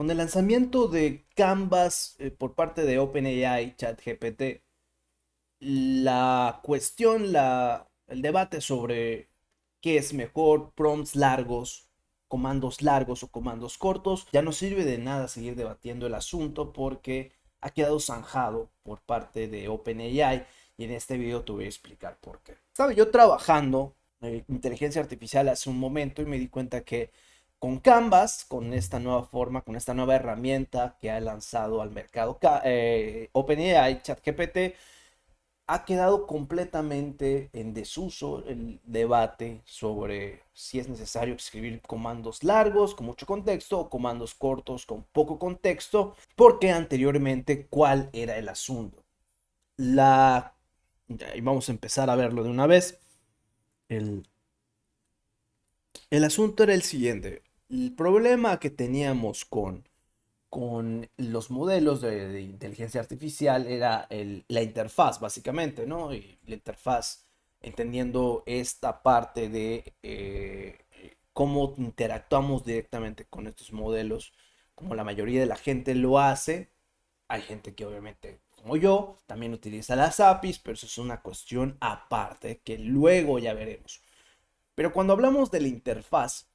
Con el lanzamiento de Canvas por parte de OpenAI, ChatGPT, la cuestión, el debate sobre qué es mejor, prompts largos o comandos cortos, ya no sirve de nada seguir debatiendo el asunto porque ha quedado zanjado por parte de OpenAI y en este video te voy a explicar por qué. Estaba yo trabajando inteligencia artificial hace un momento y me di cuenta que con Canvas, con esta nueva forma, con esta nueva herramienta que ha lanzado al mercado OpenAI, ChatGPT, ha quedado completamente en desuso el debate sobre si es necesario escribir comandos largos con mucho contexto o comandos cortos con poco contexto, porque anteriormente cuál era el asunto. Y vamos a empezar a verlo de una vez. El, el asunto era el siguiente. El problema que teníamos con los modelos de inteligencia artificial era la interfaz, básicamente, ¿no? Y la interfaz, entendiendo esta parte de cómo interactuamos directamente con estos modelos, como la mayoría de la gente lo hace. Hay gente que obviamente, como yo, también utiliza las APIs, pero eso es una cuestión aparte que luego ya veremos. Pero cuando hablamos de la interfaz,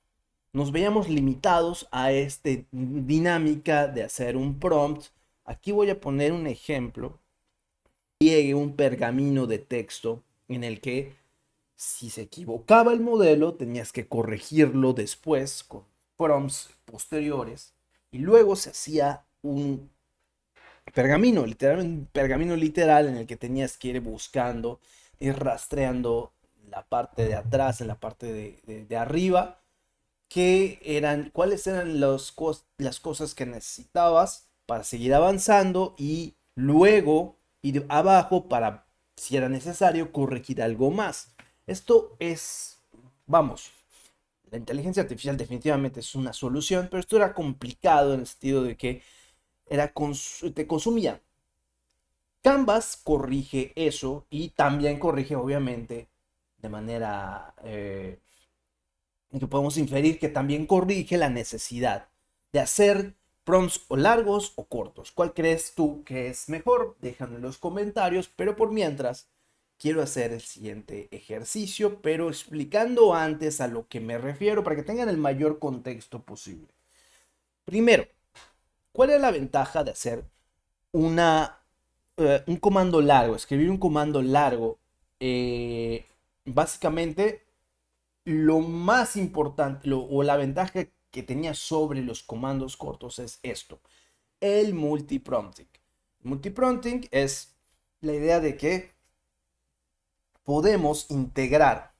nos veíamos limitados a esta dinámica de hacer un prompt. Aquí voy a poner un ejemplo. Llegue un pergamino de texto en el que si se equivocaba el modelo tenías que corregirlo después con prompts posteriores y luego se hacía un pergamino, literalmente un pergamino literal en el que tenías que ir buscando, ir rastreando la parte de atrás, en la parte de arriba cuáles eran las cosas que necesitabas para seguir avanzando y luego ir abajo para, si era necesario, corregir algo más. Esto es, vamos, la inteligencia artificial definitivamente es una solución, pero esto era complicado en el sentido de que te consumía. Canvas corrige eso y también corrige, obviamente, de manera y que podemos inferir que también corrige la necesidad de hacer prompts o largos o cortos. ¿Cuál crees tú que es mejor? Déjame en los comentarios, pero por mientras quiero hacer el siguiente ejercicio, pero explicando antes a lo que me refiero para que tengan el mayor contexto posible. Primero, ¿cuál es la ventaja de hacer un comando largo? Escribir un comando largo, básicamente lo más importante o la ventaja que tenía sobre los comandos cortos es esto, el multiprompting. Multiprompting es la idea de que podemos integrar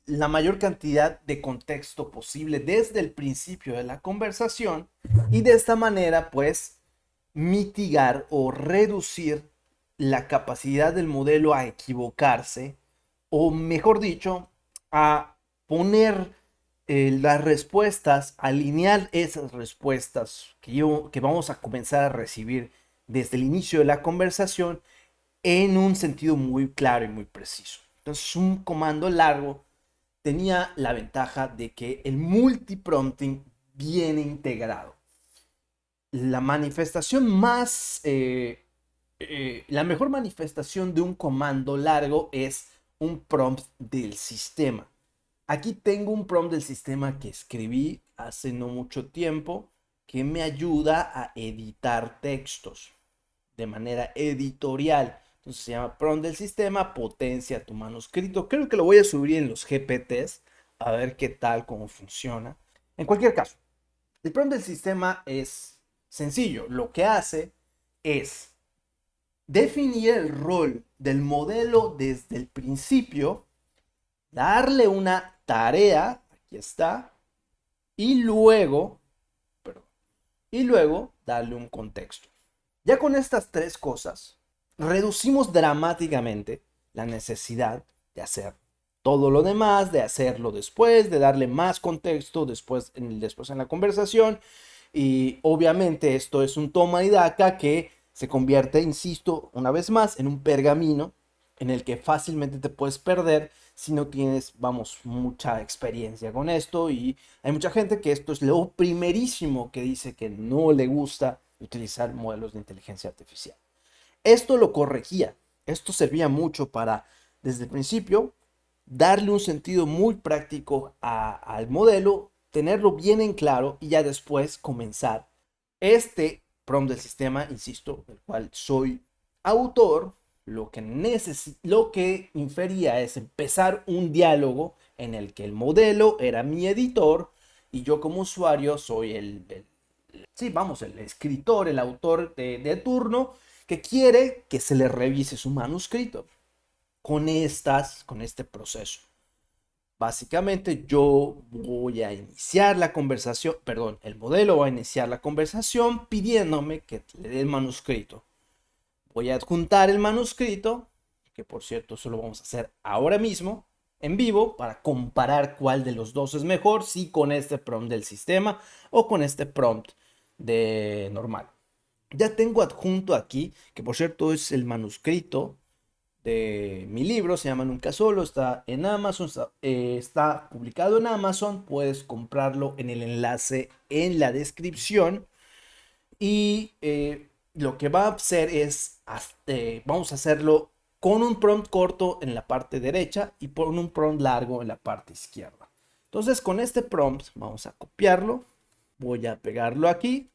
la mayor cantidad de contexto posible desde el principio de la conversación y de esta manera pues mitigar o reducir la capacidad del modelo a equivocarse o mejor dicho a poner las respuestas, alinear esas respuestas que vamos a comenzar a recibir desde el inicio de la conversación en un sentido muy claro y muy preciso. Entonces un comando largo tenía la ventaja de que el multiprompting viene integrado. La manifestación la mejor manifestación de un comando largo es un prompt del sistema. Aquí tengo un prompt del sistema que escribí hace no mucho tiempo que me ayuda a editar textos de manera editorial. Entonces se llama prompt del sistema, potencia tu manuscrito. Creo que lo voy a subir en los GPTs a ver qué tal, cómo funciona. En cualquier caso, el prompt del sistema es sencillo. Lo que hace es definir el rol del modelo desde el principio, darle una tarea, aquí está, y luego, perdón, y luego darle un contexto. Ya con estas tres cosas, reducimos dramáticamente la necesidad de hacer todo lo demás, de hacerlo después, de darle más contexto después en la conversación. Y obviamente esto es un toma y daca que se convierte, insisto, una vez más, en un pergamino en el que fácilmente te puedes perder si no tienes, vamos, mucha experiencia con esto. Y hay mucha gente que esto es lo primerísimo que dice que no le gusta utilizar modelos de inteligencia artificial. Esto lo corregía. Esto servía mucho para, desde el principio, darle un sentido muy práctico al modelo, tenerlo bien en claro y ya después comenzar este prompt del sistema, insisto, del cual soy autor. Lo que infería es empezar un diálogo en el que el modelo era mi editor y yo como usuario soy sí, vamos, el escritor, el autor de turno que quiere que se le revise su manuscrito con este proceso. Básicamente yo voy a iniciar la conversación, perdón, el modelo va a iniciar la conversación pidiéndome que le dé el manuscrito. Voy a adjuntar el manuscrito, que por cierto eso lo vamos a hacer ahora mismo, en vivo, para comparar cuál de los dos es mejor, si con este prompt del sistema o con este prompt de normal. Ya tengo adjunto aquí, que por cierto es el manuscrito de mi libro, se llama Nunca Solo, está en Amazon, está publicado en Amazon, puedes comprarlo en el enlace en la descripción. Y lo que va a hacer es, vamos a hacerlo con un prompt corto en la parte derecha y con un prompt largo en la parte izquierda. Entonces con este prompt vamos a copiarlo, voy a pegarlo aquí.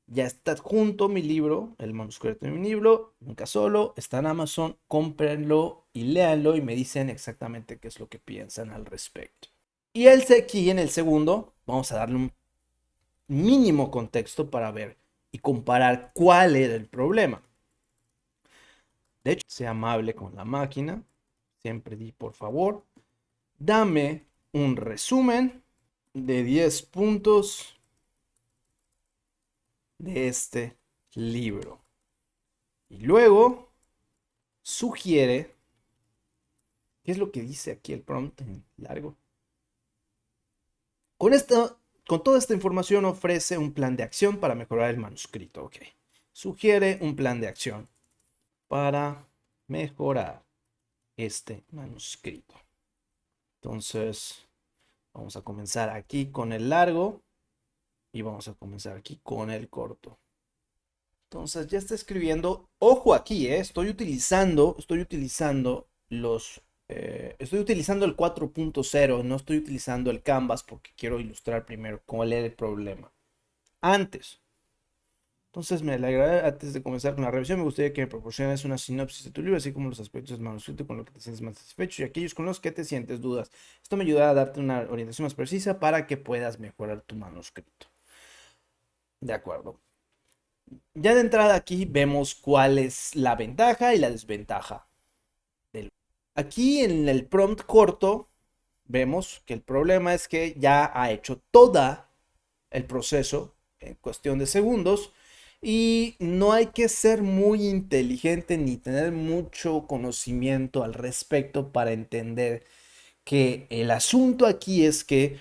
Ya está adjunto mi libro, el manuscrito de mi libro, Nunca Solo, está en Amazon, cómprenlo y léanlo y me dicen exactamente qué es lo que piensan al respecto. Y aquí en el segundo, vamos a darle un mínimo contexto para ver y comparar cuál era el problema. De hecho, sea amable con la máquina, siempre di por favor, dame un resumen de 10 puntos de este libro. Y luego sugiere, ¿qué es lo que dice aquí el prompt en largo? Con toda esta información ofrece un plan de acción para mejorar el manuscrito. Ok. Sugiere un plan de acción para mejorar este manuscrito. Entonces, vamos a comenzar aquí con el largo y vamos a comenzar aquí con el corto. Entonces ya está escribiendo. Ojo aquí, estoy utilizando estoy utilizando el 4.0, no estoy utilizando el Canvas porque quiero ilustrar primero cuál es el problema. Entonces me alegrará, antes de comenzar con la revisión, me gustaría que me proporciones una sinopsis de tu libro, así como los aspectos del manuscrito con lo que te sientes más satisfecho y aquellos con los que te sientes dudas. Esto me ayudará a darte una orientación más precisa para que puedas mejorar tu manuscrito. De acuerdo. Ya de entrada aquí vemos cuál es la ventaja y la desventaja. Aquí en el prompt corto vemos que el problema es que ya ha hecho todo el proceso en cuestión de segundos y no hay que ser muy inteligente ni tener mucho conocimiento al respecto para entender que el asunto aquí es que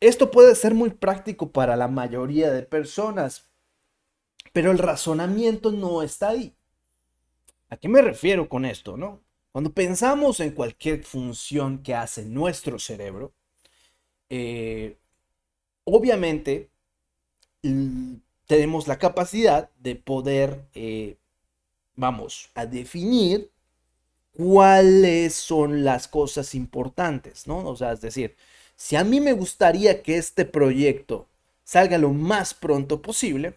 esto puede ser muy práctico para la mayoría de personas, pero el razonamiento no está ahí. ¿A qué me refiero con esto, no? Cuando pensamos en cualquier función que hace nuestro cerebro, eh, obviamente tenemos la capacidad de poder, vamos, a definir cuáles son las cosas importantes, ¿no? O sea, es decir, si a mí me gustaría que este proyecto salga lo más pronto posible,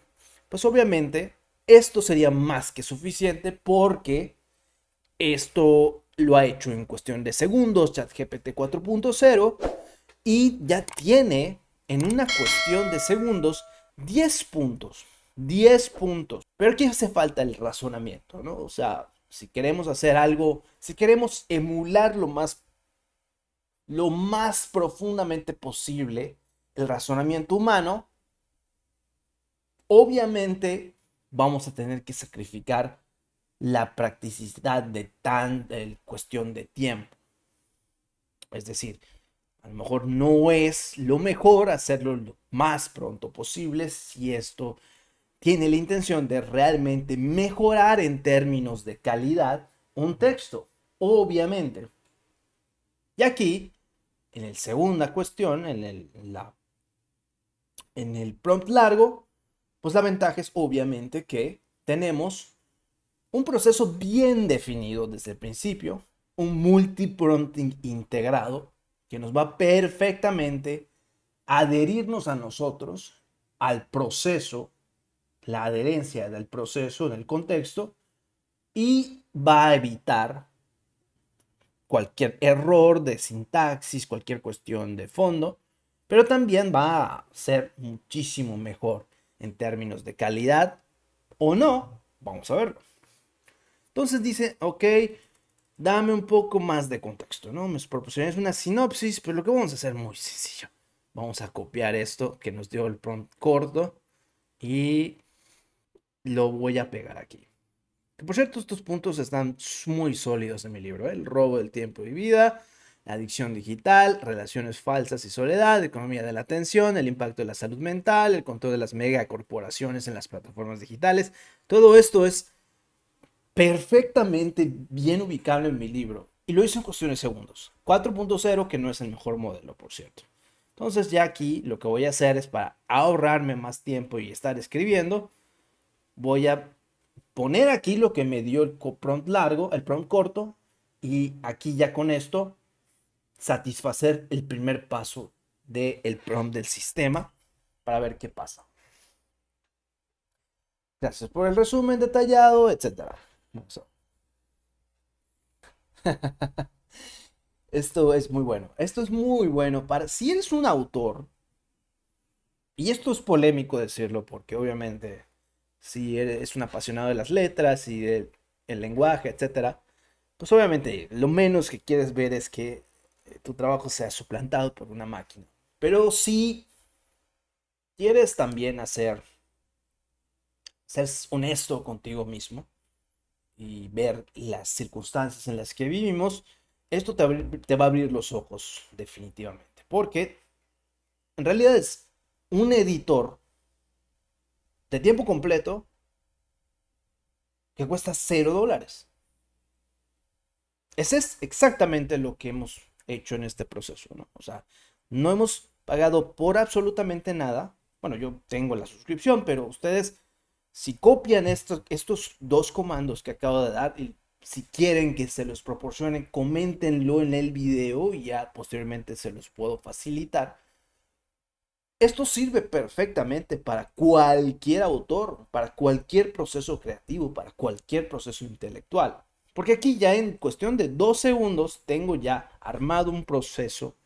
pues obviamente esto sería más que suficiente porque esto lo ha hecho en cuestión de segundos ChatGPT 4.0 y ya tiene en una cuestión de segundos 10 puntos. 10 puntos. Pero aquí hace falta el razonamiento, ¿no? O sea, si queremos hacer algo, si queremos emular lo más profundamente posible el razonamiento humano, obviamente vamos a tener que sacrificar la practicidad de cuestión de tiempo. Es decir, a lo mejor no es lo mejor hacerlo lo más pronto posible si esto tiene la intención de realmente mejorar en términos de calidad un texto, obviamente. Y aquí, en la segunda cuestión, en el prompt largo, pues la ventaja es obviamente que tenemos un proceso bien definido desde el principio, un multiprompting integrado que nos va perfectamente a adherirnos a nosotros, al proceso, la adherencia del proceso en el contexto, y va a evitar cualquier error de sintaxis, cualquier cuestión de fondo, pero también va a ser muchísimo mejor en términos de calidad o no. Vamos a verlo. Entonces dice, ok, dame un poco más de contexto, ¿no? Me proporcionas una sinopsis, pero lo que vamos a hacer es muy sencillo. Vamos a copiar esto que nos dio el prompt corto y lo voy a pegar aquí. Que por cierto, estos puntos están muy sólidos en mi libro, ¿eh? El robo del tiempo y vida, la adicción digital, relaciones falsas y soledad, economía de la atención, el impacto de la salud mental, el control de las megacorporaciones en las plataformas digitales. Todo esto es perfectamente bien ubicable en mi libro. Y lo hice en cuestión de segundos. 4.0, que no es el mejor modelo, por cierto. Entonces ya aquí lo que voy a hacer es para ahorrarme más tiempo y estar escribiendo, voy a poner aquí lo que me dio el prompt largo, el prompt corto, y aquí ya con esto satisfacer el primer paso del prompt del sistema para ver qué pasa. Gracias por el resumen detallado, etcétera. Esto es muy bueno. Esto es muy bueno para si eres un autor, y esto es polémico decirlo porque obviamente si eres un apasionado de las letras y del el lenguaje, etcétera, pues obviamente lo menos que quieres ver es que tu trabajo sea suplantado por una máquina. Pero si quieres también ser honesto contigo mismo y ver las circunstancias en las que vivimos, esto te va a abrir los ojos definitivamente. Porque en realidad es un editor de tiempo completo que cuesta $0. Ese es exactamente lo que hemos hecho en este proceso, ¿no? O sea, no hemos pagado por absolutamente nada. Bueno, yo tengo la suscripción, pero ustedes, si copian estos dos comandos que acabo de dar, y si quieren que se los proporcionen, coméntenlo en el video y ya posteriormente se los puedo facilitar. Esto sirve perfectamente para cualquier autor, para cualquier proceso creativo, para cualquier proceso intelectual. Porque aquí ya en cuestión de 2 segundos tengo ya armado un proceso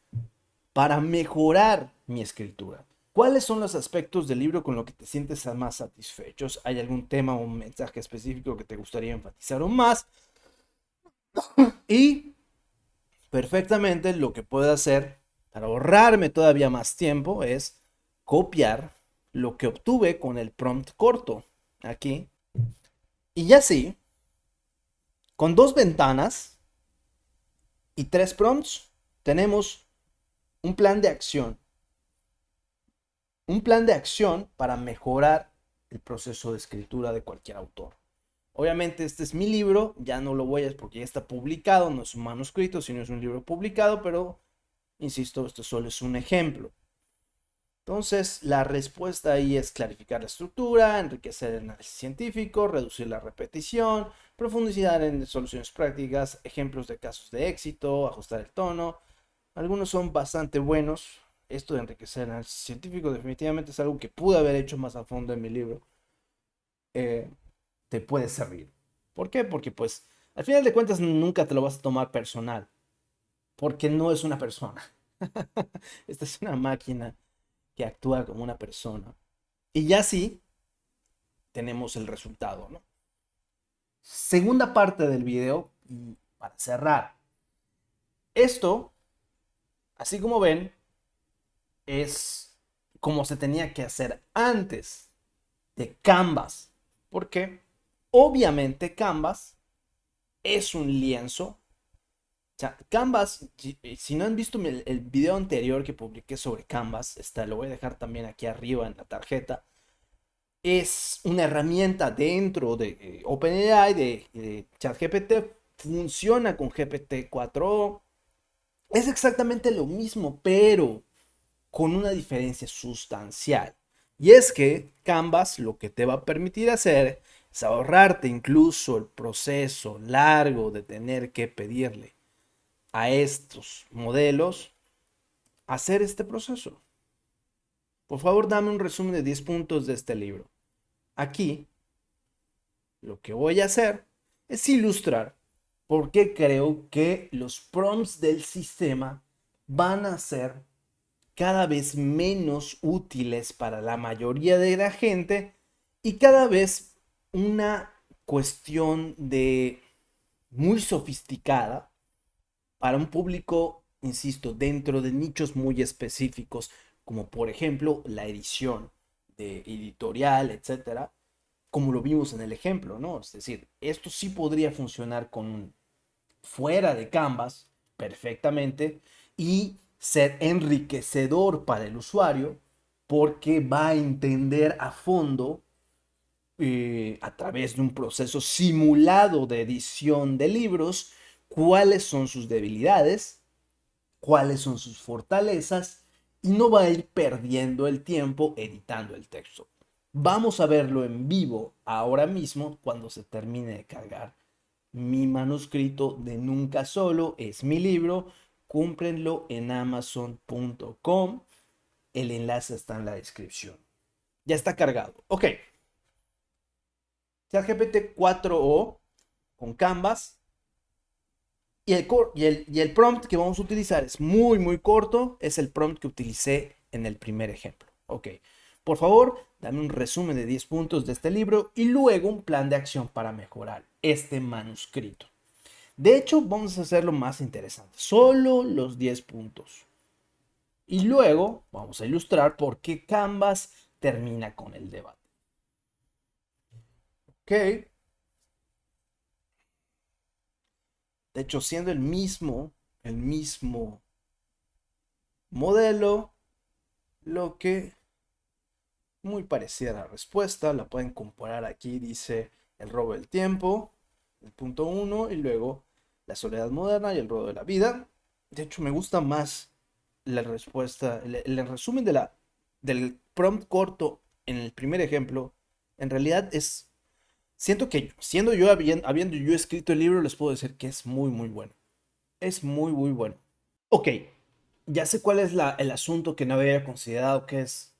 para mejorar mi escritura. ¿Cuáles son los aspectos del libro con los que te sientes más satisfechos? ¿Hay algún tema o un mensaje específico que te gustaría enfatizar aún más? Y perfectamente lo que puedo hacer para ahorrarme todavía más tiempo es copiar lo que obtuve con el prompt corto aquí. Y ya sí, con 2 ventanas y 3 prompts, tenemos un plan de acción. Un plan de acción para mejorar el proceso de escritura de cualquier autor. Obviamente este es mi libro, ya no lo voy a porque ya está publicado, no es un manuscrito, sino es un libro publicado, pero insisto, esto solo es un ejemplo. Entonces, la respuesta ahí es clarificar la estructura, enriquecer el análisis científico, reducir la repetición, profundizar en soluciones prácticas, ejemplos de casos de éxito, ajustar el tono. Algunos son bastante buenos. Esto de enriquecer el análisis científico definitivamente es algo que pude haber hecho más a fondo en mi libro. Te puede servir. ¿Por qué? Porque pues al final de cuentas nunca te lo vas a tomar personal. Porque no es una persona. Esta es una máquina que actúa como una persona. Y ya sí, tenemos el resultado, ¿no? Segunda parte del video, y para cerrar. Esto, así como ven, es como se tenía que hacer antes de Canvas. Porque obviamente Canvas es un lienzo. O sea, Canvas, si no han visto el video anterior que publiqué sobre Canvas, lo voy a dejar también aquí arriba en la tarjeta. Es una herramienta dentro de OpenAI, de ChatGPT funciona con GPT-4o. Es exactamente lo mismo, pero con una diferencia sustancial. Y es que Canvas lo que te va a permitir hacer es ahorrarte incluso el proceso largo de tener que pedirle a estos modelos hacer este proceso. Por favor, dame un resumen de 10 puntos de este libro. Aquí, lo que voy a hacer es ilustrar por qué creo que los prompts del sistema van a ser cada vez menos útiles para la mayoría de la gente y cada vez una cuestión de muy sofisticada para un público, insisto, dentro de nichos muy específicos, como por ejemplo la edición de editorial, etcétera, como lo vimos en el ejemplo, ¿no? Es decir, esto sí podría funcionar con fuera de Canvas perfectamente y ser enriquecedor para el usuario porque va a entender a fondo a través de un proceso simulado de edición de libros cuáles son sus debilidades, cuáles son sus fortalezas y no va a ir perdiendo el tiempo editando el texto. Vamos a verlo en vivo ahora mismo cuando se termine de cargar mi manuscrito de Nunca Solo. Es mi libro. Cúmplenlo en amazon.com. El enlace está en la descripción. Ya está cargado. Ok. ChatGPT 4o con Canvas. Y el prompt que vamos a utilizar es muy, muy corto. Es el prompt que utilicé en el primer ejemplo. Ok. Por favor, dame un resumen de 10 puntos de este libro y luego un plan de acción para mejorar este manuscrito. De hecho, vamos a hacerlo más interesante. Solo los 10 puntos. Y luego vamos a ilustrar por qué Canvas termina con el debate. Ok. De hecho, siendo el mismo modelo, lo que muy parecida a la respuesta, la pueden comparar aquí, dice el robo del tiempo, el punto 1, y luego la soledad moderna y el robo de la vida. De hecho, me gusta más la respuesta, el resumen del prompt corto en el primer ejemplo. En realidad siento que siendo yo, habiendo yo escrito el libro, les puedo decir que es muy, muy bueno. Es muy, muy bueno. Ok, ya sé cuál es el asunto que no había considerado, que es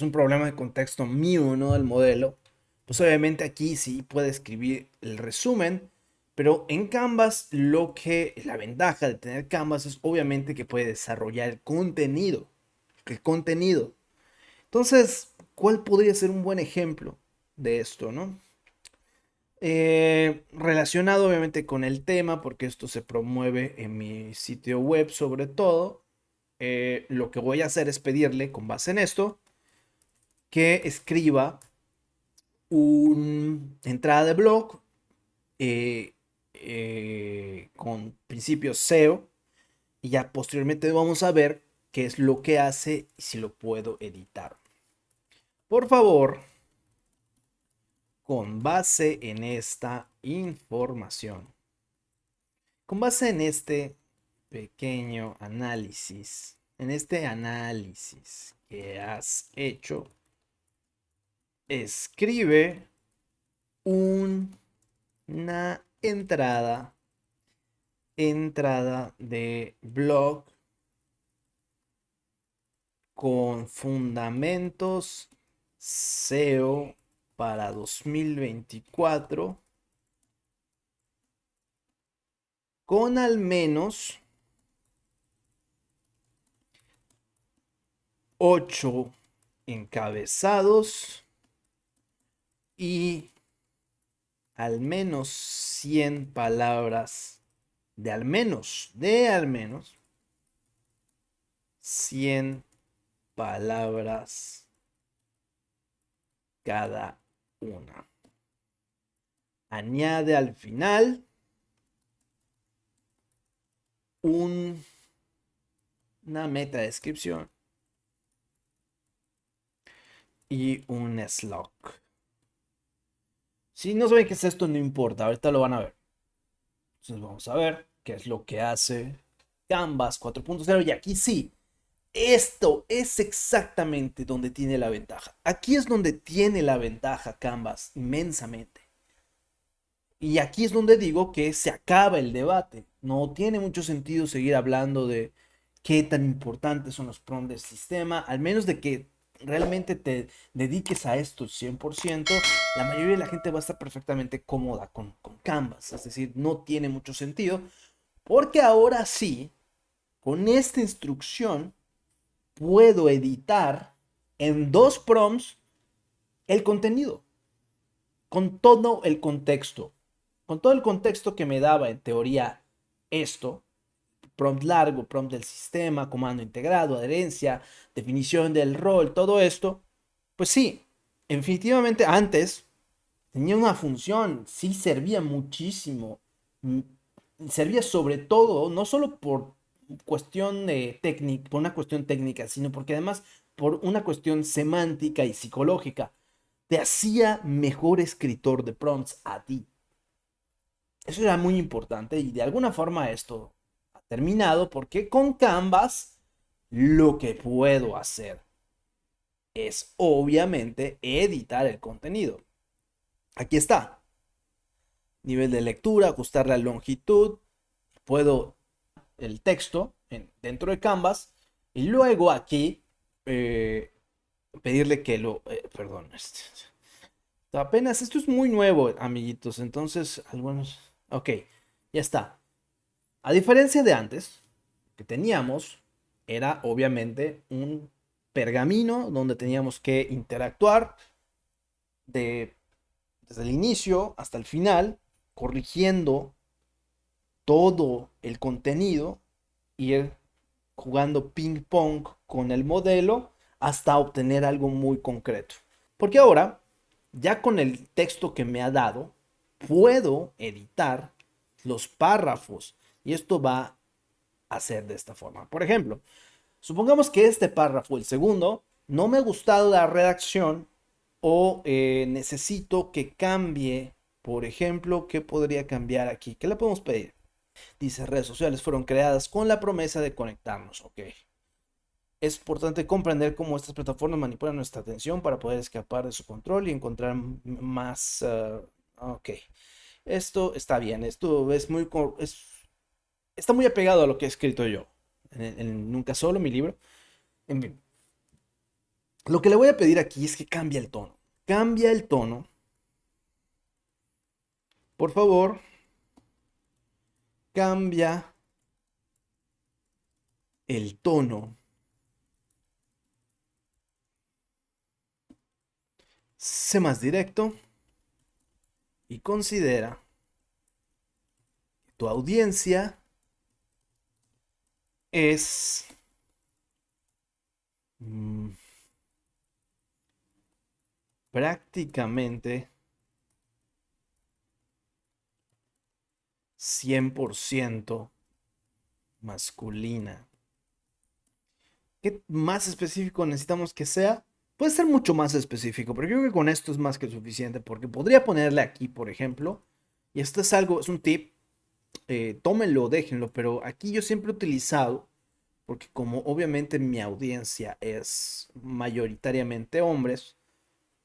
un problema de contexto mío, ¿no? Del modelo. Pues obviamente aquí sí puede escribir el resumen, pero en Canvas la ventaja de tener Canvas es obviamente que puede desarrollar el contenido. El contenido. Entonces, ¿cuál podría ser un buen ejemplo de esto, no? Relacionado obviamente con el tema, porque esto se promueve en mi sitio web sobre todo, lo que voy a hacer es pedirle, con base en esto, que escriba una entrada de blog con principios SEO y ya posteriormente vamos a ver qué es lo que hace y si lo puedo editar. Por favor, con base en esta información, con base en este pequeño análisis, en este análisis que has hecho, escribe una entrada de blog con fundamentos SEO para 2024 con al menos 8 encabezados y al menos 100 palabras, de al menos 100 palabras cada una. Añade al final una meta descripción y un slug. Si no saben qué es esto, no importa, ahorita lo van a ver. Entonces vamos a ver qué es lo que hace Canvas 4.0. Y aquí sí, esto es exactamente donde tiene la ventaja. Aquí es donde tiene la ventaja Canvas inmensamente. Y aquí es donde digo que se acaba el debate. No tiene mucho sentido seguir hablando de qué tan importantes son los prompts del sistema, al menos de que realmente te dediques a esto 100%, la mayoría de la gente va a estar perfectamente cómoda con Canvas. Es decir, no tiene mucho sentido, porque ahora sí, con esta instrucción, puedo editar en dos prompts el contenido, con todo el contexto. Con todo el contexto que me daba en teoría esto, prompt largo, prompt del sistema, comando integrado, adherencia, definición del rol, todo esto, pues sí, definitivamente antes tenía una función, sí servía muchísimo, servía sobre todo, no solo por cuestión técnica, por una cuestión técnica, sino porque además por una cuestión semántica y psicológica, te hacía mejor escritor de prompts a ti. Eso era muy importante y de alguna forma esto ha terminado porque con Canvas lo que puedo hacer es obviamente editar el contenido. Aquí está. Nivel de lectura, ajustar la longitud, puedo el texto dentro de Canvas y luego aquí eh, pedirle que lo... perdón, apenas esto es muy nuevo, amiguitos, entonces algunos... Ok, ya está. A diferencia de antes, que teníamos, era obviamente un pergamino donde teníamos que interactuar de, desde el inicio hasta el final, corrigiendo todo el contenido, ir jugando ping pong con el modelo hasta obtener algo muy concreto. Porque ahora, ya con el texto que me ha dado, puedo editar los párrafos y esto va a ser de esta forma. Por ejemplo, supongamos que este párrafo, el segundo, no me ha gustado la redacción o necesito que cambie. Por ejemplo, ¿qué podría cambiar aquí? ¿Qué le podemos pedir? Dice, redes sociales fueron creadas con la promesa de conectarnos. Ok. Es importante comprender cómo estas plataformas manipulan nuestra atención para poder escapar de su control y encontrar más... ok. Esto está bien. Esto es muy... está muy apegado a lo que he escrito yo. Nunca Solo, mi libro. En fin. Lo que le voy a pedir aquí es que cambie el tono. Cambia el tono. Por favor, cambia el tono. Sé más directo y considera que tu audiencia es mm, prácticamente 100% masculina. ¿Qué más específico necesitamos que sea? Puede ser mucho más específico, pero yo creo que con esto es más que suficiente porque podría ponerle aquí, por ejemplo, y esto es algo, es un tip, tómenlo, déjenlo, pero aquí yo siempre he utilizado, porque como obviamente mi audiencia es mayoritariamente hombres,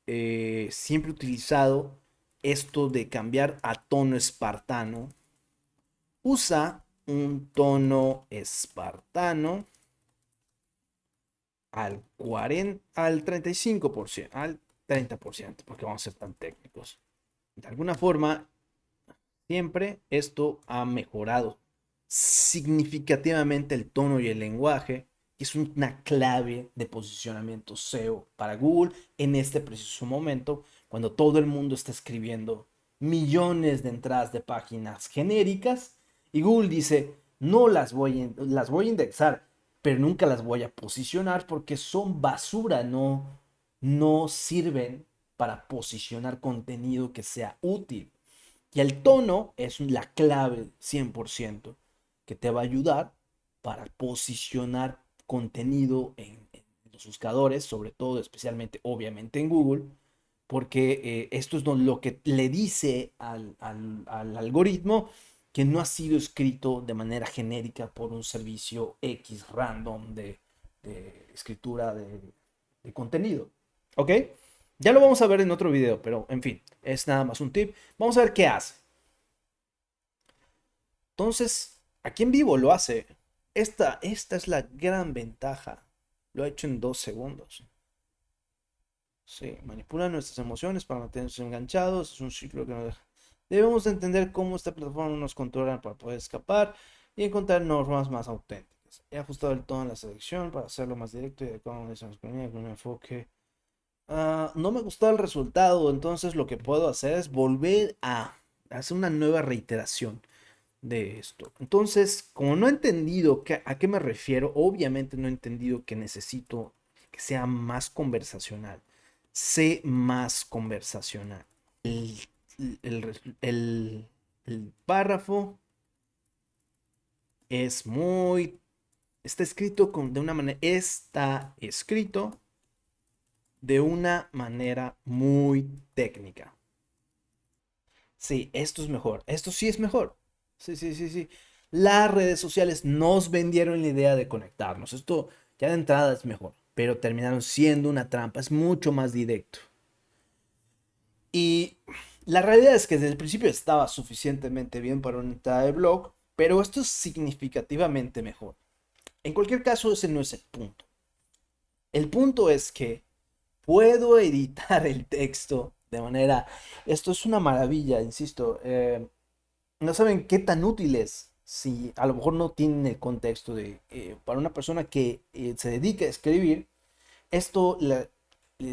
siempre he utilizado esto de cambiar a tono espartano. Usa un tono espartano al 40, al 35%, al 30%, porque vamos a ser tan técnicos. De alguna forma, siempre esto ha mejorado significativamente el tono y el lenguaje, que es una clave de posicionamiento SEO para Google en este preciso momento, cuando todo el mundo está escribiendo millones de entradas de páginas genéricas y Google dice, no las voy a indexar, pero nunca las voy a posicionar porque son basura, no sirven para posicionar contenido que sea útil. Y el tono es la clave 100% que te va a ayudar para posicionar contenido en los buscadores, sobre todo, especialmente, obviamente en Google, porque esto es lo que le dice al algoritmo, que no ha sido escrito de manera genérica por un servicio X random de escritura de contenido. ¿Ok? Ya lo vamos a ver en otro video, pero en fin, es nada más un tip. Vamos a ver qué hace. Entonces, aquí en vivo lo hace. Esta es la gran ventaja. Lo ha hecho en 2 segundos. Sí, manipula nuestras emociones para mantenernos enganchados. Es un ciclo que nos deja. Debemos entender cómo esta plataforma nos controla para poder escapar y encontrar normas más auténticas. He ajustado el tono en la selección para hacerlo más directo y adecuado a nuestra experiencia con un enfoque. No me gustó el resultado, entonces lo que puedo hacer es volver a hacer una nueva reiteración de esto. Entonces, como no he entendido a qué me refiero, obviamente no he entendido que necesito que sea más conversacional. Sé más conversacional. El, el párrafo es muy... Está escrito de una manera... Está escrito de una manera muy técnica. Sí, esto es mejor. Esto sí es mejor. Sí, sí, sí, sí. Las redes sociales nos vendieron la idea de conectarnos. Esto ya de entrada es mejor, pero terminaron siendo una trampa. Es mucho más directo. Y la realidad es que desde el principio estaba suficientemente bien para una entrada de blog, pero esto es significativamente mejor. En cualquier caso, ese no es el punto. El punto es que puedo editar el texto de manera... Esto es una maravilla, insisto. No saben qué tan útil es si a lo mejor no tienen el contexto de... para una persona que se dedica a escribir, esto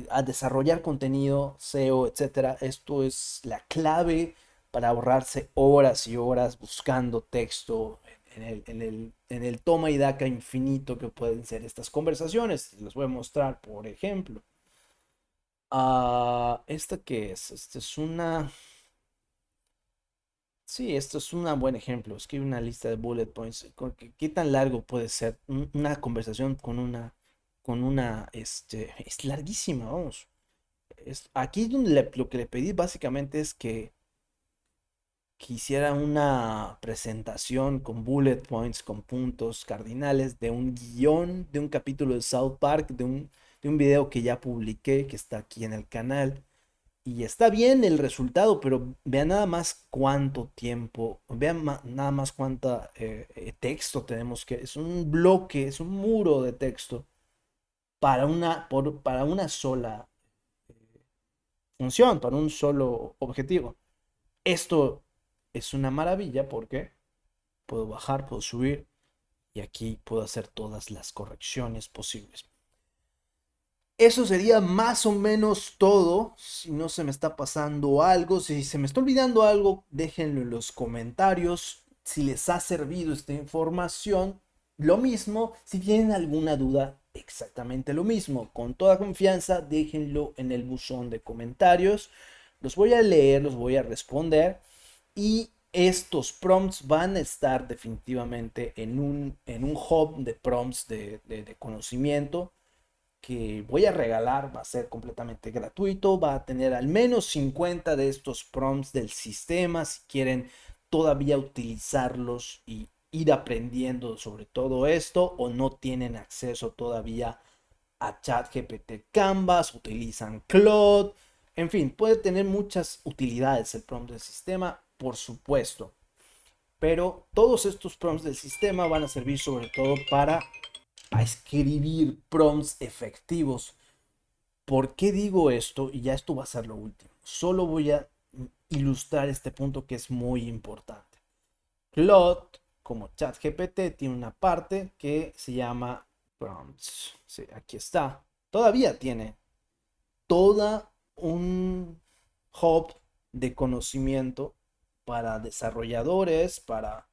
a desarrollar contenido, SEO, etcétera, esto es la clave para ahorrarse horas y horas buscando texto en el toma y daca infinito que pueden ser estas conversaciones. Les voy a mostrar, por ejemplo. ¿Esta qué es? Esta es una... Sí, esto es un buen ejemplo. Escribe una lista de bullet points. ¿Qué tan largo puede ser una conversación es larguísima, vamos. Aquí donde lo que le pedí básicamente es que hiciera una presentación con bullet points, con puntos cardinales de un guión de un capítulo de South Park, de un video que ya publiqué, que está aquí en el canal. Y está bien el resultado, pero vean nada más cuánto tiempo, vean nada más cuánta texto tenemos que... Es un bloque, es un muro de texto para una sola función, para un solo objetivo. Esto es una maravilla porque puedo bajar, puedo subir y aquí puedo hacer todas las correcciones posibles. Eso sería más o menos todo. Si no se me está pasando algo, si se me está olvidando algo, déjenlo en los comentarios. Si les ha servido esta información, lo mismo. Si tienen alguna duda, exactamente lo mismo. Con toda confianza, déjenlo en el buzón de comentarios. Los voy a leer, los voy a responder. Y estos prompts van a estar definitivamente en un hub de prompts de conocimiento que voy a regalar. Va a ser completamente gratuito, va a tener al menos 50 de estos prompts del sistema si quieren todavía utilizarlos y ir aprendiendo sobre todo esto, o no tienen acceso todavía a ChatGPT Canvas, utilizan Claude, en fin, puede tener muchas utilidades el prompt del sistema, por supuesto, pero todos estos prompts del sistema van a servir sobre todo para a escribir prompts efectivos. ¿Por qué digo esto? Y ya esto va a ser lo último. Solo voy a ilustrar este punto que es muy importante. Claude, como ChatGPT, tiene una parte que se llama prompts. Sí, aquí está. Todavía tiene toda un hub de conocimiento para desarrolladores, para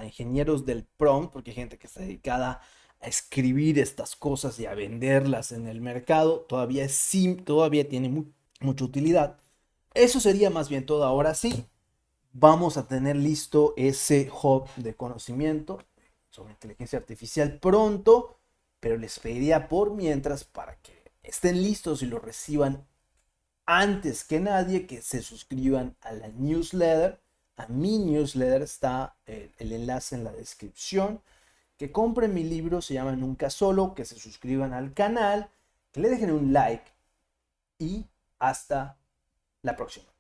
ingenieros del prompt, porque hay gente que está dedicada a escribir estas cosas y a venderlas en el mercado. Todavía tiene mucha utilidad. Eso sería más bien todo. Ahora sí, vamos a tener listo ese hub de conocimiento sobre inteligencia artificial pronto, pero les pediría por mientras, para que estén listos y lo reciban antes que nadie, que se suscriban a la newsletter, a mi newsletter, está el enlace en la descripción. Que compren mi libro, se llama Nunca Solo, que se suscriban al canal, que le dejen un like y hasta la próxima.